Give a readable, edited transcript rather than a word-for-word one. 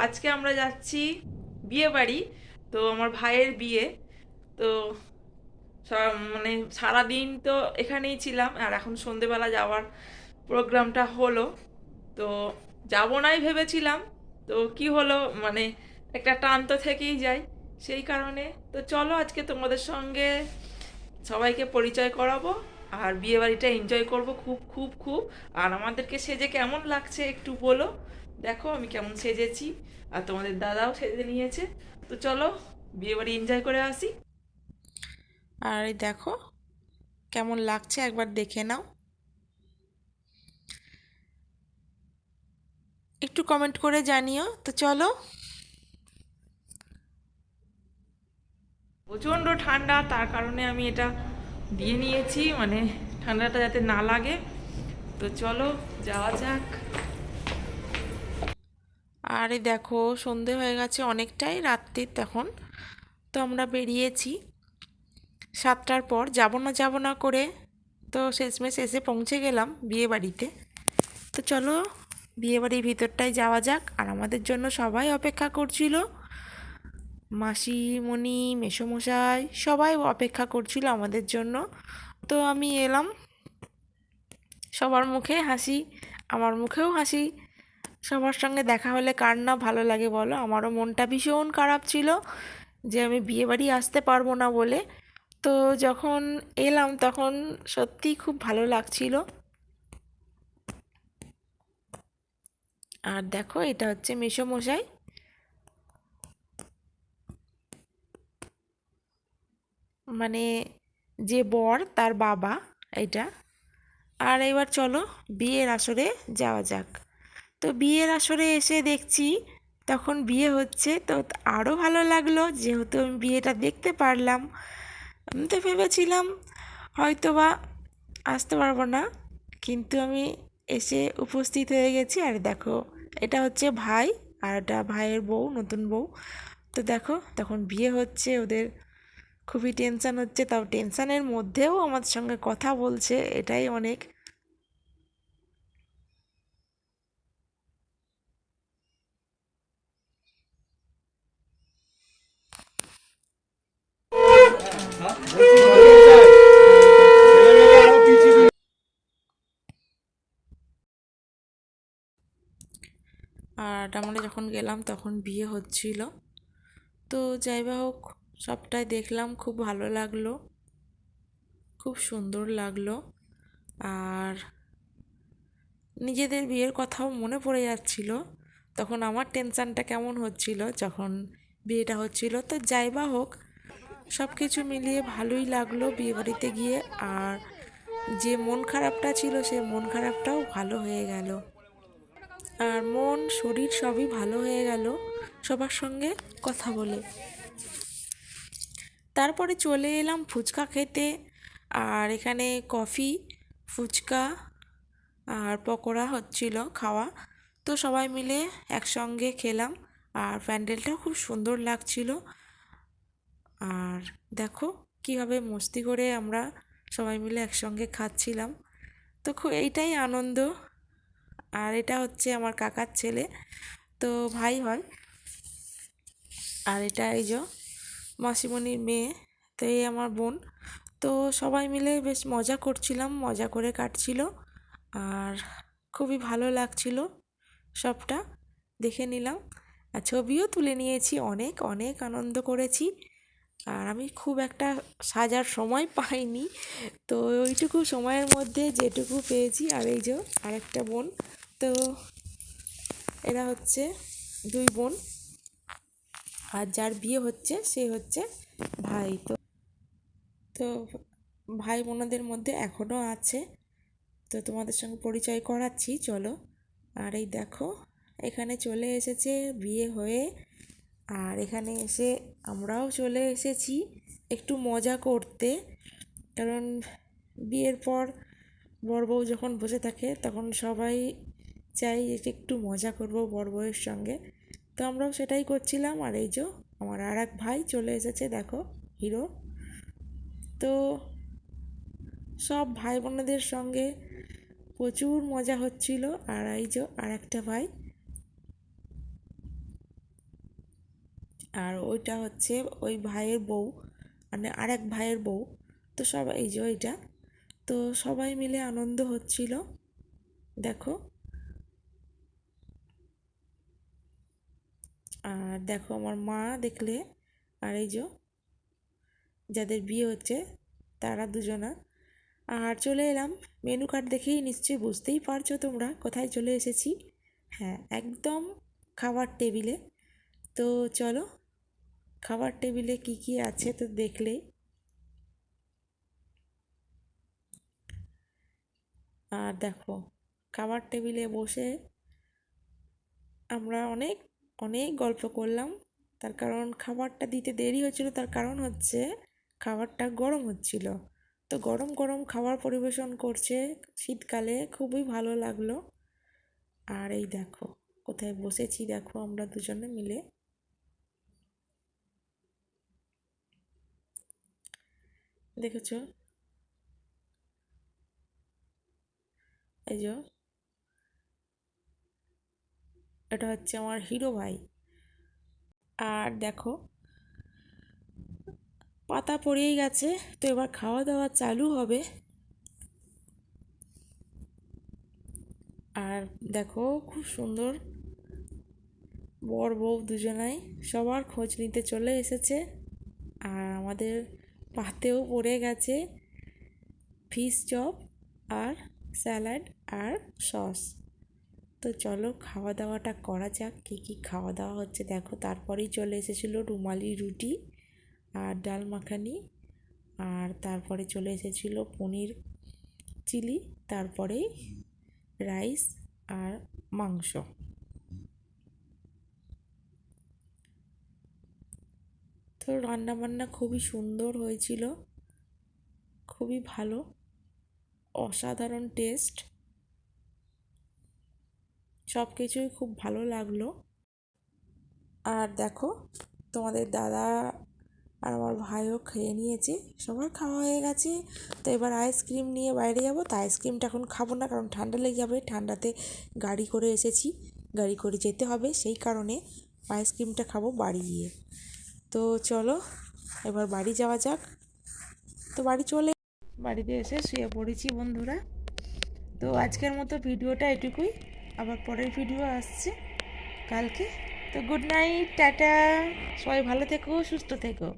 আজকে আমরা যাচ্ছি বিয়ে বাড়ি। তো আমার ভাইয়ের বিয়ে। তো মানে সারাদিন তো এখানেই ছিলাম, আর এখন সন্ধেবেলা যাওয়ার প্রোগ্রামটা হলো। তো যাবো নাই ভেবেছিলাম, তো কি হলো, মানে একটা টান তো থেকেই যায়, সেই কারণে। তো চলো আজকে তোমাদের সঙ্গে সবাইকে পরিচয় করাবো, আর বিয়ে বাড়িটা এনজয় করবো খুব খুব খুব। আর আমাদেরকে সেজে কেমন লাগছে একটু বলো। দেখো আমি কেমন সেজেছি, আর তোমাদের দাদাও সেজে নিয়েছে। তো চলো বিয়ে বাড়ি এনজয় করে আসি। আর এই দেখো কেমন লাগছে একবার দেখে নাও, একটু কমেন্ট করে জানিও। তো চলো। প্রচণ্ড ঠান্ডা, তার কারণে আমি এটা দিয়ে নিয়েছি, মানে ঠান্ডাটা যাতে না লাগে। তো চলো যাওয়া যাক। আর এই দেখো সন্ধে হয়ে গেছে, অনেকটাই রাত্রির তখন। তো আমরা বেরিয়েছি 7টার পর, যাব না করে তো শেষমেশ এসে পৌঁছে গেলাম বিয়ে বাড়িতে। তো চলো বিয়ে বাড়ির ভিতরটায় যাওয়া যাক। আর আমাদের জন্য সবাই অপেক্ষা করছিল, মাসিমণি মেসোমশাই সবাই অপেক্ষা করছিল আমাদের জন্য। তো আমি এলাম, সবার মুখে হাসি, আমার মুখেও হাসি। সবার সঙ্গে দেখা হলে কার না ভালো লাগে বলো। আমারও মনটা ভীষণ খারাপ ছিল যে আমি বিয়ে বাড়ি আসতে পারবো না বলে। তো যখন এলাম তখন সত্যিই খুব ভালো লাগছিল। আর দেখো এটা হচ্ছে মেসোমশাই, মানে যে বর তার বাবা এটা। আর এবার চলো বিয়ের আসরে যাওয়া যাক। তো বিয়ের আসরে এসে দেখছি তখন বিয়ে হচ্ছে, তো আরও ভালো লাগলো যেহেতু আমি বিয়েটা দেখতে পারলাম। আমি তো ভেবেছিলাম হয়তো বা আসতে পারবো না, কিন্তু আমি এসে উপস্থিত হয়ে গেছি। আর দেখো এটা হচ্ছে ভাই, আর এটা ভাইয়ের বউ, নতুন বউ। তো দেখো তখন বিয়ে হচ্ছে ওদের, খুবই টেনশান হচ্ছে, তাও টেনশানের মধ্যেও আমার সঙ্গে কথা বলছে, এটাই অনেক। আর আমরা যখন গেলাম তখন বিয়ে হচ্ছিল। তো যাই বা হোক, সবটাই দেখলাম, খুব ভালো লাগলো, খুব সুন্দর লাগলো। আর নিজেদের বিয়ের কথাও মনে পড়ে যাচ্ছিল, তখন আমার টেনশানটা কেমন হচ্ছিল যখন বিয়েটা হচ্ছিল। তো যাই বা হোক, সব কিছু মিলিয়ে ভালোই লাগলো বিয়ে বাড়িতে গিয়ে। আর যে মন খারাপটা ছিল সে মন খারাপটাও ভালো হয়ে গেল, আর মন শরীর সবই ভালো হয়ে গেল সবার সঙ্গে কথা বলে। তারপরে চলে এলাম ফুচকা খেতে। আর এখানে কফি, ফুচকা আর পকোড়া হচ্ছিল খাওয়া। তো সবাই মিলে একসঙ্গে খেলাম, আর প্যান্ডেলটাও খুব সুন্দর লাগছিল। আর দেখো কীভাবে মস্তি করে আমরা সবাই মিলে একসঙ্গে খাচ্ছিলাম। তো খুব এইটাই আনন্দ। আর এটা হচ্ছে আমার কাকার ছেলে, তো ভাই হয়। আর এটা এই যে মাসিমণির মেয়ে, তো এই আমার বোন। তো সবাই মিলে বেশ মজা করছিলাম, মজা করে কাটছিল। আর খুবই ভালো লাগছিল সবটা দেখে নিলাম। আর ছবিও তুলে নিয়েছি, অনেক অনেক আনন্দ করেছি। আর আমি খুব একটা সাজার সময় পাইনি, তো ওইটুকু সময়ের মধ্যে যেটুকু পেয়েছি। আর এই যে আরেকটা বোন, তো এরা হচ্ছে দুই বোন, আর যার বিয়ে হচ্ছে সে হচ্ছে ভাই। তো তো ভাই বোনদের মধ্যে এখনও আছে, তো তোমাদের সঙ্গে পরিচয় করাচ্ছি চলো। আর এই দেখো এখানে চলে এসেছে বিয়ে হয়ে। আর এখানে এসে আমরাও চলে এসেছি একটু মজা করতে, কারণ বিয়ের পর বর বউ যখন বসে থাকে তখন সবাই চাই যে একটু মজা করব বর বউয়ের সঙ্গে। তো আমরাও সেটাই করছিলাম। আর এই যে আমার আর এক ভাই চলে এসেছে, দেখো হিরো। তো সব ভাই বোনেদের সঙ্গে প্রচুর মজা হচ্ছিল। আর এই যে আর একটা ভাই, আর ওইটা হচ্ছে ওই ভাইয়ের বউ, মানে আরেক ভাইয়ের বউ। তো সবাই এই যে ওইটা, তো সবাই মিলে আনন্দ হচ্ছিল দেখো। আর দেখো আমার মা দেখলে, আর এই যে যাদের বিয়ে হচ্ছে তারা দুজনা। আর চলে এলাম, মেনু কার্ড দেখেই নিশ্চয়ই বুঝতেই পারছো তোমরা কোথায় চলে এসেছি। হ্যাঁ, একদম খাবার টেবিলে। তো চলো, খাবার টেবিলে কি কি আছে তো দেখলেই। আর দেখো, খাবার টেবিলে বসে আমরা অনেক অনেক গল্প করলাম। তার কারণ খাবারটা দিতে দেরি হচ্ছিল, তার কারণ হচ্ছে খাবারটা গরম হচ্ছিল। তো গরম গরম খাবার পরিবেশন করছে শীতকালে, খুবই ভালো লাগলো। আর এই দেখো কোথায় বসেছি, দেখো আমরা দুজনে মিলে। দেখেছো, এই যে এটা হচ্ছে আমার হিরো ভাই। আর দেখো পাতা পড়েই গেছে, তো এবার খাওয়া দাওয়া চালু হবে। আর দেখো খুব সুন্দর বর বউ দুজনাই সবার খোঁজ নিতে চলে এসেছে। আর আমাদের পাতেও পড়ে গেছে ফিশ চপ আর স্যালাড আর সস। তো চলো খাওয়া দাওয়াটা করা যাক, কী কী খাওয়া দাওয়া হচ্ছে দেখো। তারপরেই চলে এসেছিলো রুমালি রুটি আর ডাল মাখানি, আর তারপরে চলে এসেছিলো পনির চিলি, তারপরেই রাইস আর মাংস। তো রান্নাবান্না খুবই সুন্দর হয়েছিল, খুবই ভালো, অসাধারণ টেস্ট, সব কিছুই খুব ভালো লাগলো। আর দেখো তোমাদের দাদা আর আমার ভাইও খেয়ে নিয়েছে, সবার খাওয়া হয়ে গেছে। তো এবার আইসক্রিম নিয়ে বাইরে যাব। তো আইসক্রিমটা এখন খাবো না, কারণ ঠান্ডা লেগে যাবে, ঠান্ডাতে গাড়ি করে এসেছি, গাড়ি করে যেতে হবে, সেই কারণে আইসক্রিমটা খাবো বাড়ি গিয়ে। তো চলো এবার বাড়ি যাওয়া যাক। তো বাড়িতে এসে শুয়ে পড়েছি বন্ধুরা। তো আজকের মতো ভিডিওটা এটুকুই, আবার পরের ভিডিও আসছে কালকে। তো গুড নাইট, টাটা, সবাই ভালো থেকো, সুস্থ থেকো।